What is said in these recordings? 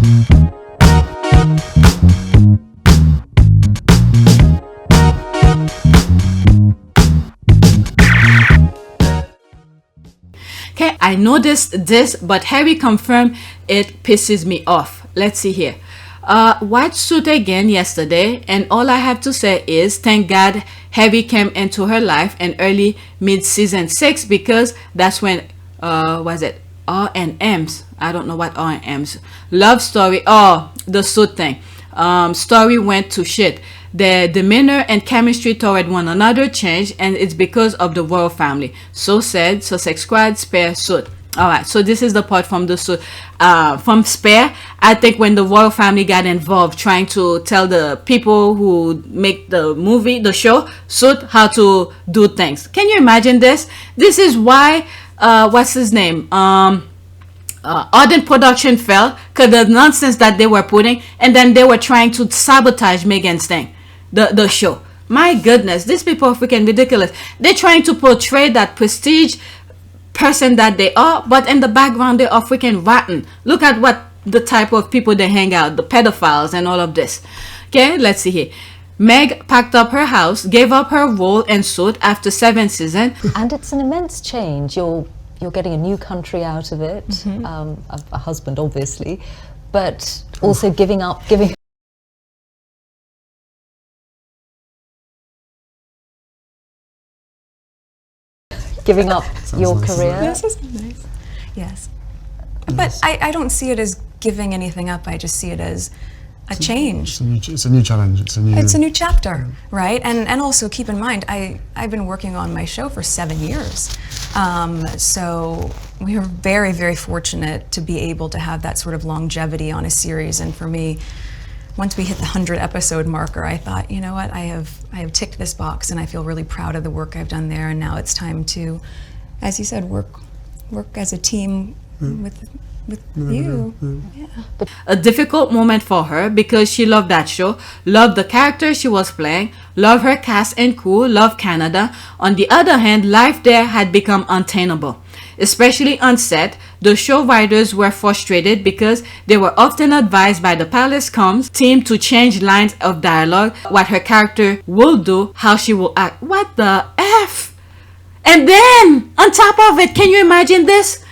Okay, I noticed this, but Harry confirmed it pisses me off. Let's see here. White suit again yesterday, and all I have to say is thank God Harry came into her life in early mid-season 6, because that's when was it R&M's, I don't know what R&M's love story, oh, the suit thing, story went to shit. Their demeanor and chemistry toward one another changed, and it's because of the royal family. So said Sussex squad spare suit. All right, so this is the part from the suit, from Spare. I think when the royal family got involved trying to tell the people who make the movie, the show, Suit, how to do things. Can you imagine this? This is why, what's his name? Ardent Production fell, because the nonsense that they were putting, and then they were trying to sabotage Meghan's thing, the show. My goodness, these people are freaking ridiculous. They're trying to portray that prestige person that they are, but in the background they are freaking rotten. Look at what the type of people they hang out, the pedophiles and all of this. Okay, let's see here. Meg packed up her house, gave up her role and Suit after 7 seasons. And it's an immense change. You're getting a new country out of it, a husband obviously, but also giving up your nice, career. This is nice. Yes. But I don't see it as giving anything up. I just see it as a change. It's a new challenge. It's a new chapter, right? And also keep in mind, I've been working on my show for 7 years. So we are very, very fortunate to be able to have that sort of longevity on a series. And for me, once we hit the 100 episode marker, I thought, you know what, I have ticked this box, and I feel really proud of the work I've done there. And now it's time to, as you said, work as a team with you. Yeah. A difficult moment for her because she loved that show, loved the character she was playing, loved her cast and crew, loved Canada. On the other hand, life there had become untenable. Especially on set, the show writers were frustrated because they were often advised by the Palace Comms team to change lines of dialogue, what her character will do, how she will act. What the F? And then, on top of it, can you imagine this?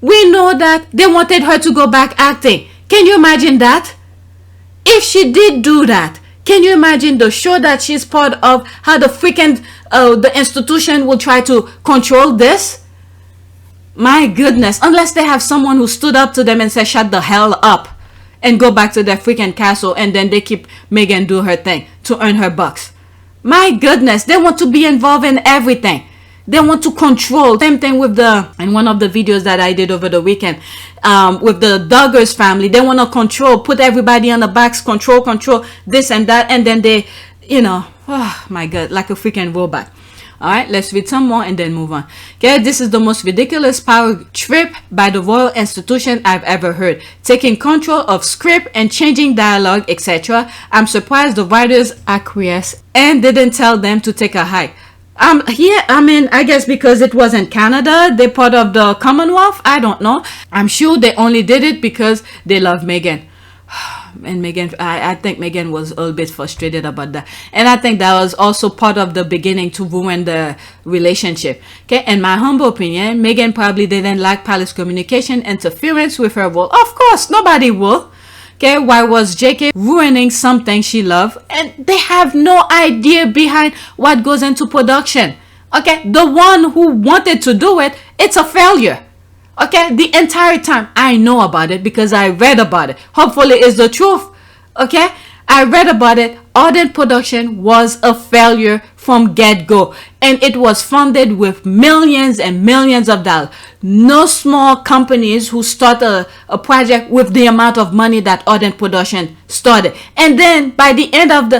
We know that they wanted her to go back acting. Can you imagine that? If she did do that, can you imagine the show that she's part of, how the freaking the institution will try to control this? My goodness, unless they have someone who stood up to them and said shut the hell up and go back to their freaking castle, and then they keep Meghan do her thing to earn her bucks. My goodness, they want to be involved in everything. They want to control. Same thing with in one of the videos that I did over the weekend, with the Duggars family. They want to control, put everybody on the backs, control this and that, and then they, you know, oh my God, like a freaking robot. All right, let's read some more and then move on. Okay, this is the most ridiculous power trip by the royal institution I've ever heard. Taking control of script and changing dialogue, etc. I'm surprised the writers acquiesced and didn't tell them to take a hike. Here, I mean, I guess because it was in Canada, they're part of the Commonwealth. I don't know. I'm sure they only did it because they love Meghan. And Meghan, I think Meghan was a little bit frustrated about that. And I think that was also part of the beginning to ruin the relationship. Okay, in my humble opinion, Meghan probably didn't like palace communication interference with her role. Of course, nobody will. Okay, why was JK ruining something she loved? And they have no idea behind what goes into production. Okay, the one who wanted to do it, it's a failure. Okay, the entire time I know about it because I read about it. Hopefully it's the truth. Okay, I read about it. Ardent Production was a failure from get-go, and it was funded with millions and millions of dollars. No small companies who start a project with the amount of money that Ardent Production started. And then by the end of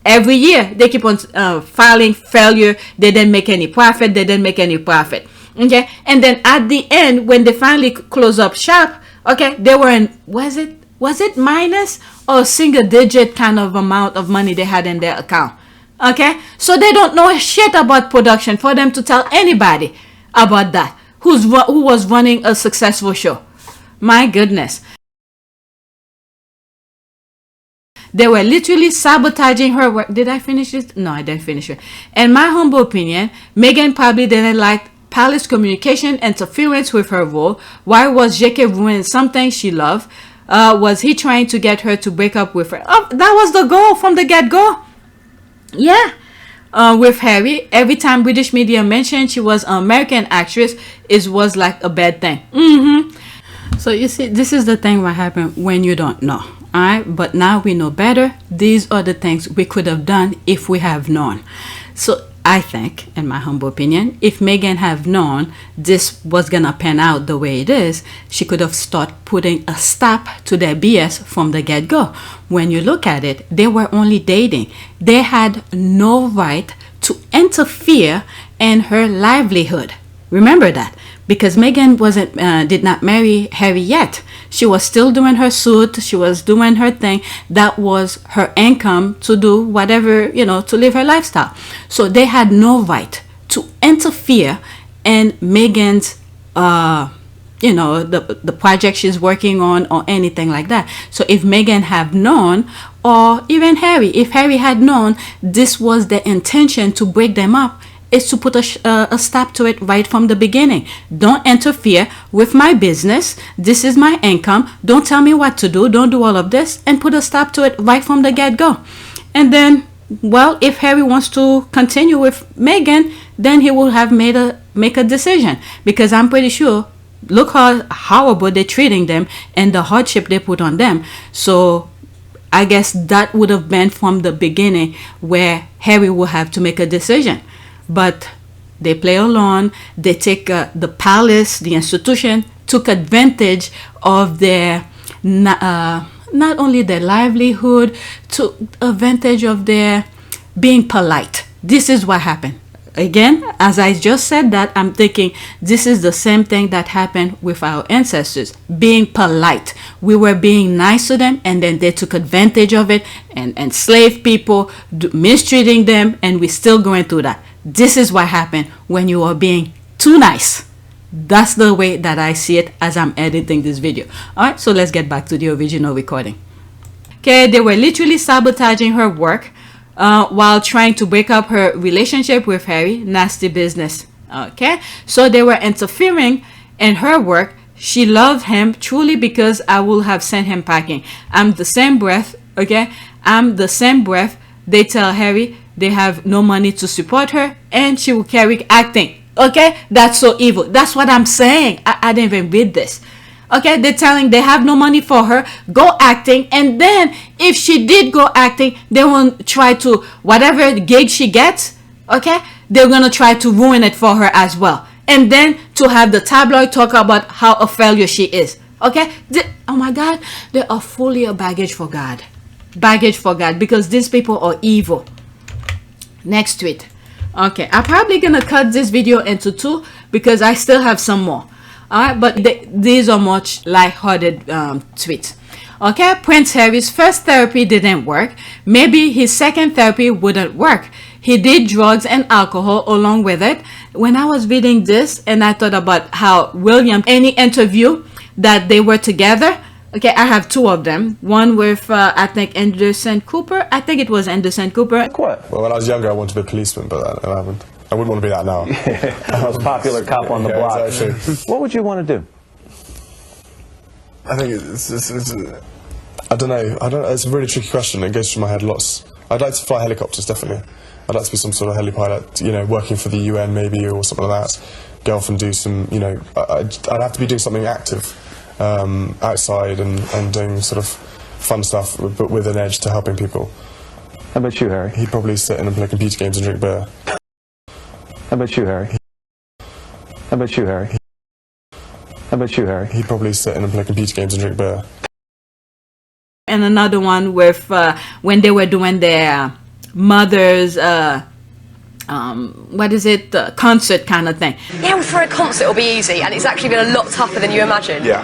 every year they keep on filing failure. They didn't make any profit. Okay, and then at the end when they finally close up shop, okay, they were in, was it minus or single digit kind of amount of money they had in their account. Okay, so they don't know shit about production for them to tell anybody about that who was running a successful show. My goodness. They were literally sabotaging her work. Did I finish it? No, I didn't finish it. In my humble opinion, Meghan probably didn't like Palace communication interference with her role. Why was JK ruining something she loved? Was he trying to get her to break up with her? Oh, that was the goal from the get-go. Yeah. With Harry, every time British media mentioned she was an American actress, it was like a bad thing. So you see, this is the thing what happened when you don't know. Alright, but now we know better. These are the things we could have done if we have known. So I think, in my humble opinion, if Meghan have known this was gonna pan out the way it is, she could have started putting a stop to their BS from the get-go. When you look at it, they were only dating. They had no right to interfere in her livelihood. Remember that, because Meghan did not marry Harry yet. She was still doing her suit. She was doing her thing. That was her income to do whatever, to live her lifestyle. So they had no right to interfere in Meghan's, the project she's working on or anything like that. So if Meghan had known, or even Harry, if Harry had known this was the intention to break them up, is to put a stop to it right from the beginning. Don't interfere with my business. This is my income. Don't tell me what to do. Don't do all of this, and put a stop to it right from the get-go. And then, well, if Harry wants to continue with Meghan, then he will have make a decision, because I'm pretty sure, look how horrible they're treating them and the hardship they put on them. So I guess that would have been from the beginning where Harry will have to make a decision. But they play along. They take the palace, the institution, took advantage of their, not only their livelihood, took advantage of their being polite. This is what happened. Again, as I just said that, I'm thinking this is the same thing that happened with our ancestors, being polite. We were being nice to them, and then they took advantage of it and enslaved people, mistreating them, and we're still going through that. This is what happened when you are being too nice. That's the way that I see it as I'm editing this video. Alright, so let's get back to the original recording. Okay, they were literally sabotaging her work while trying to break up her relationship with Harry. Nasty business. Okay, so they were interfering in her work. She loved him truly, because I will have sent him packing. I'm the same breath. Okay, I'm the same breath. They tell Harry they have no money to support her, and she will carry acting. Okay, that's so evil. That's what I'm saying. I didn't even read this. Okay, they're telling they have no money for her, go acting, and then if she did go acting, they will try to, whatever gig she gets, okay, they're gonna try to ruin it for her as well, and then to have the tabloid talk about how a failure she is. Okay, oh my God, they are fully a baggage for God. Baggage for God, because these people are evil. Next tweet. Okay, I'm probably gonna cut this video into two because I still have some more. Alright, but these are much light-hearted tweets. Okay, Prince Harry's first therapy didn't work. Maybe his second therapy wouldn't work. He did drugs and alcohol along with it. When I was reading this and I thought about how William, any interview that they were together, okay, I have two of them. One with, I think, Anderson Cooper. I think it was Anderson Cooper. What? Well, when I was younger, I wanted to be a policeman, but I haven't. I wouldn't want to be that now. Most popular cop on the block. Exactly. What would you want to do? I think I don't know. It's a really tricky question. It goes through my head lots. I'd like to fly helicopters, definitely. I'd like to be some sort of heli-pilot, working for the UN maybe, or something like that. Go off and do some, I'd have to be doing something active. Outside and doing sort of fun stuff, but with an edge to helping people. How about you, Harry? He'd probably sit in and play computer games and drink beer. How about you, Harry? How about you, Harry? How about you, Harry? He'd probably sit in and play computer games and drink beer. And another one with when they were doing their mother's what is it, concert kind of thing. Yeah, well, for a concert it'll be easy, and it's actually been a lot tougher than you imagine. Yeah.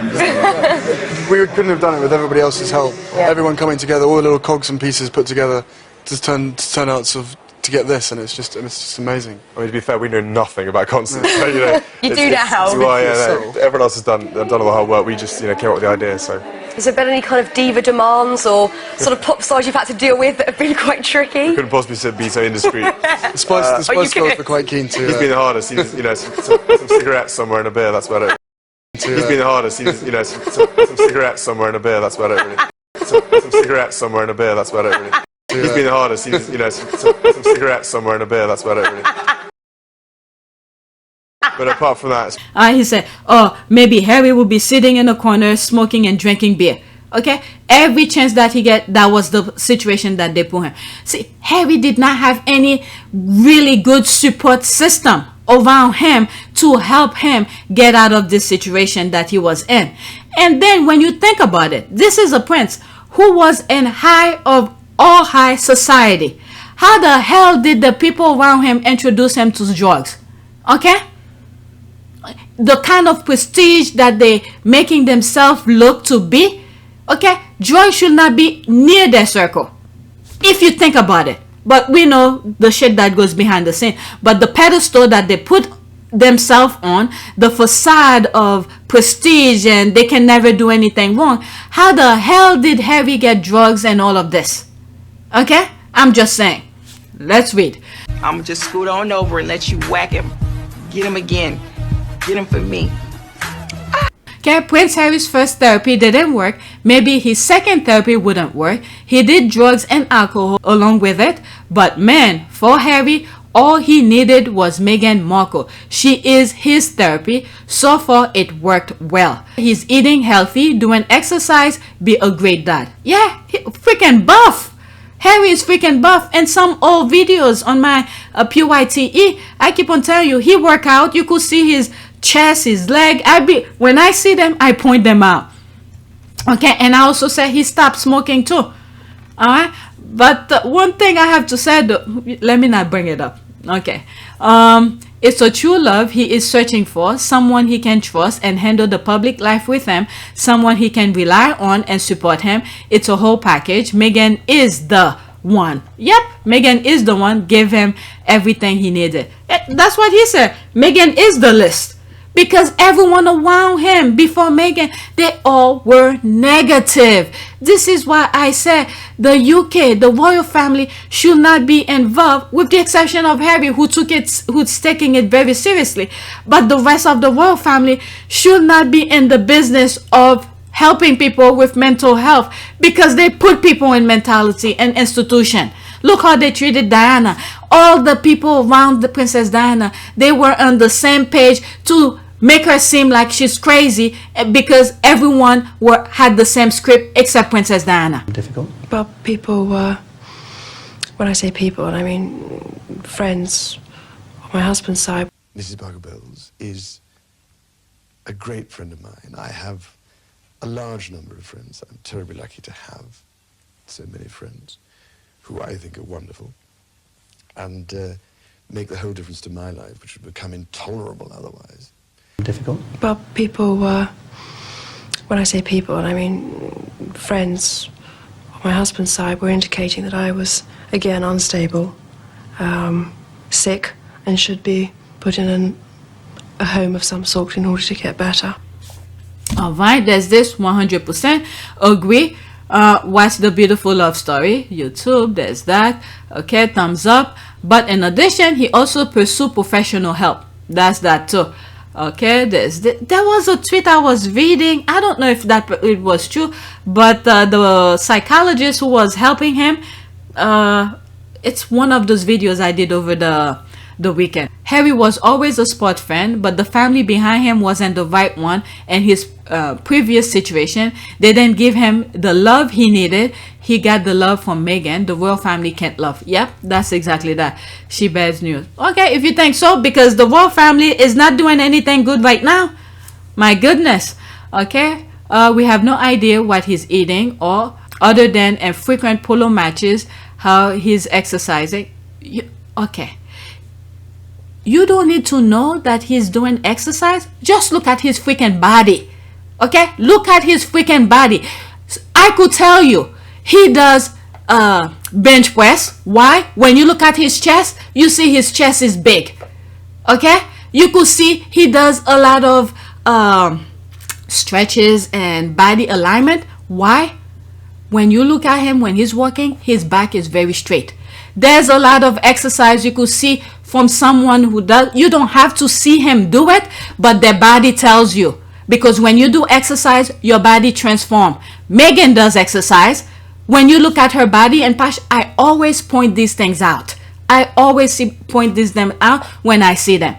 We couldn't have done it with everybody else's help. Yeah. Everyone coming together, all the little cogs and pieces put together to turn out to get this, and it's just amazing. I mean, to be fair, we know nothing about concerts. So, you do now. Well, yeah, everyone else has done all the hard work. We just came up with the idea. So Has there been any kind of diva demands or sort of pop stars you've had to deal with that have been quite tricky? Couldn't possibly be so indiscreet. The Spice Girls were quite keen to... He's been the hardest. You know, some cigarettes somewhere in a beer, that's about it. He's been the hardest. You know, some cigarettes somewhere in a beer, that's about it, really. Some cigarettes somewhere in a beer, that's about it, really. He's been the hardest. You know, some cigarettes somewhere in a bear. That's about it, really. But apart from that, he said, oh, maybe Harry will be sitting in a corner smoking and drinking beer. Okay, every chance that he get, that was the situation that they put him. See, Harry did not have any really good support system around him to help him get out of this situation that he was in. And then when you think about it, this is a prince who was in high of all high society. How the hell did the people around him introduce him to drugs? Okay, the kind of prestige that they making themselves look to be. Okay, drugs should not be near their circle, if you think about it. But we know the shit that goes behind the scene. But the pedestal that they put themselves on, the facade of prestige, and they can never do anything wrong. How the hell did Harry get drugs and all of this? Okay, I'm just saying. Let's read. I'm just scoot on over and let you whack him. Get him again. Get him for me. Okay, Prince Harry's first therapy didn't work. Maybe his second therapy wouldn't work. He did drugs and alcohol along with it. But man, for Harry, all he needed was Meghan Markle. She is his therapy. So far, it worked well. He's eating healthy, doing exercise, be a great dad. Yeah, he freaking buff. Harry is freaking buff. And some old videos on my Pt2, I keep on telling you, he work out. You could see his chest, his leg. When I see them, I point them out. Okay, and I also said he stopped smoking too. All right, but one thing I have to say, let me not bring it up. Okay, it's a true love he is searching for, someone he can trust and handle the public life with him, someone he can rely on and support him. It's a whole package. Meghan is the one. Yep, Meghan is the one. Give him everything he needed. That's what he said. Meghan is the list. Because everyone around him before Meghan, they all were negative. This is why I said the UK, the royal family, should not be involved, with the exception of Harry, who's taking it very seriously. But the rest of the royal family should not be in the business of helping people with mental health, because they put people in mentality and institution. Look how they treated Diana. All the people around the Princess Diana, they were on the same page to make her seem like she's crazy, because everyone had the same script except Princess Diana. Difficult. Well, people were, when I say people, I mean friends on my husband's side. Mrs. Barker-Bowles is a great friend of mine. I have a large number of friends. I'm terribly lucky to have so many friends who I think are wonderful and make the whole difference to my life, which would become intolerable otherwise. Difficult. Well, people were, when I say people, I mean friends on my husband's side, were indicating that I was, again, unstable, sick, and should be put in a home of some sort in order to get better. All right, there's this 100% agree. Watch the beautiful love story, YouTube, there's that. Okay, thumbs up. But in addition, he also pursued professional help. That's that too. Okay, there was a tweet I was reading. I don't know if it was true, but the psychologist who was helping him, it's one of those videos I did over the weekend. Harry was always a sport fan, but the family behind him wasn't the right one, and his previous situation, they didn't give him the love he needed. He got the love from Meghan. The royal family can't love. Yep, that's exactly that. She bears news. Okay, if you think so, because the royal family is not doing anything good right now. My goodness. Okay, we have no idea what he's eating, or other than in frequent polo matches, how he's exercising. Okay. You don't need to know that he's doing exercise. Just look at his freaking body. Okay? Look at his freaking body. I could tell you, he does bench press. Why? When you look at his chest, you see his chest is big. Okay? You could see he does a lot of stretches and body alignment. Why? When you look at him when he's walking, his back is very straight. There's a lot of exercise you could see from someone who does. You don't have to see him do it, but their body tells you. Because when you do exercise, your body transforms. Meghan does exercise. When you look at her body and Pash, I always point these things out. I always point these them out when I see them.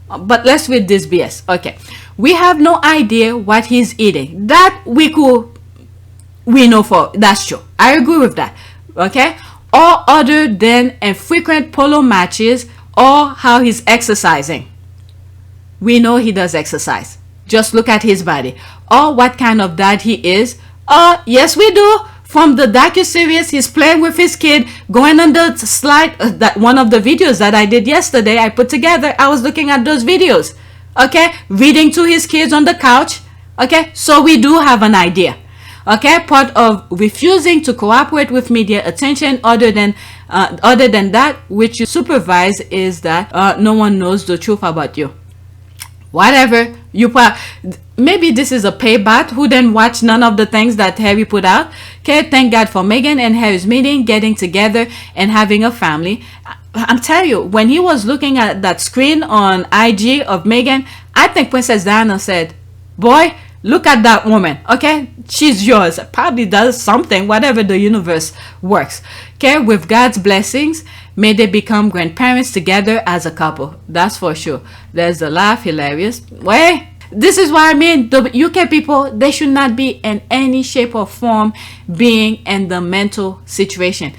But let's read this BS. Okay. We have no idea what he's eating. That we know for, that's true. I agree with that. Okay. Or other than infrequent polo matches or how he's exercising. We know he does exercise. Just look at his body. Or what kind of dad he is. Yes, we do. From the docu-series, he's playing with his kid, going on the slide. That one of the videos that I did yesterday, I put together. I was looking at those videos. Okay, reading to his kids on the couch. Okay, so we do have an idea. Okay, part of refusing to cooperate with media attention, other than that, which you supervise, is that no one knows the truth about you. Whatever you put, maybe this is a payback who didn't watch none of the things that Harry put out. Okay, thank God for Meghan and Harry's meeting, getting together and having a family. I'm telling you, when he was looking at that screen on IG of Meghan, I think Princess Diana said, boy, look at that woman. Okay, she's yours. Probably does something, whatever the universe works. Okay, with God's blessings, may they become grandparents together as a couple. That's for sure. There's the laugh, hilarious. Wait, this is what I mean. The UK people, they should not be in any shape or form being in the mental situation.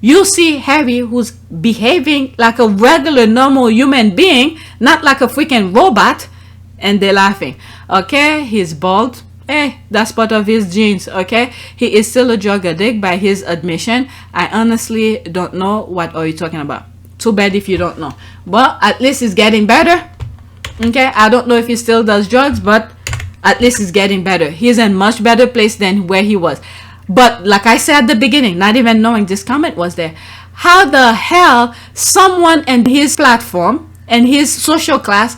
You see Harry, who's behaving like a regular, normal human being, not like a freaking robot, and they're laughing. Okay, he's bald. That's part of his genes. Okay, he is still a drug addict by his admission. I honestly don't know what are you talking about. Too bad if you don't know, but at least he's getting better. Okay, I don't know if he still does drugs, but at least he's getting better. He's in much better place than where he was. But like I said at the beginning, not even knowing this comment was there, how the hell someone in his platform and his social class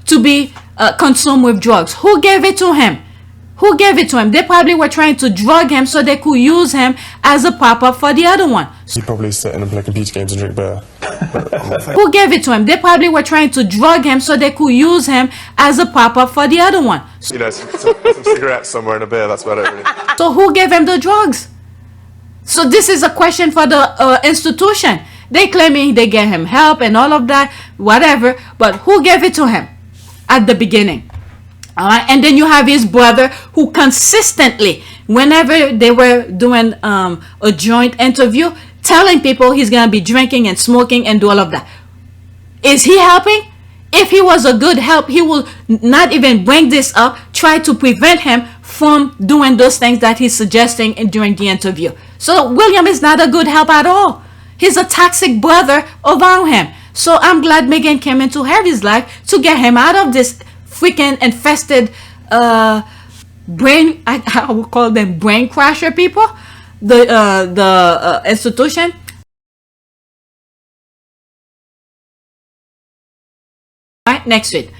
to be consumed with drugs? Who gave it to him? Who gave it to him? They probably were trying to drug him so they could use him as a pop-up for the other one. He probably sit in and play computer games and drink beer. Who gave it to him? They probably were trying to drug him so they could use him as a pop-up for the other one. You know, some cigarettes somewhere in a beer, that's about it, really. So who gave him the drugs? So this is a question for the institution. They claiming they gave him help and all of that, whatever, but who gave it to him at the beginning? And then you have his brother, who consistently, whenever they were doing a joint interview, telling people he's gonna be drinking and smoking and do all of that. Is he helping? If he was a good help, he will not even bring this up, try to prevent him from doing those things that he's suggesting during the interview. So William is not a good help at all. He's a toxic brother around him. So I'm glad Meghan came into Harry's life to get him out of this freaking infested brain, I would call them brain crasher people, the institution. Right, next week.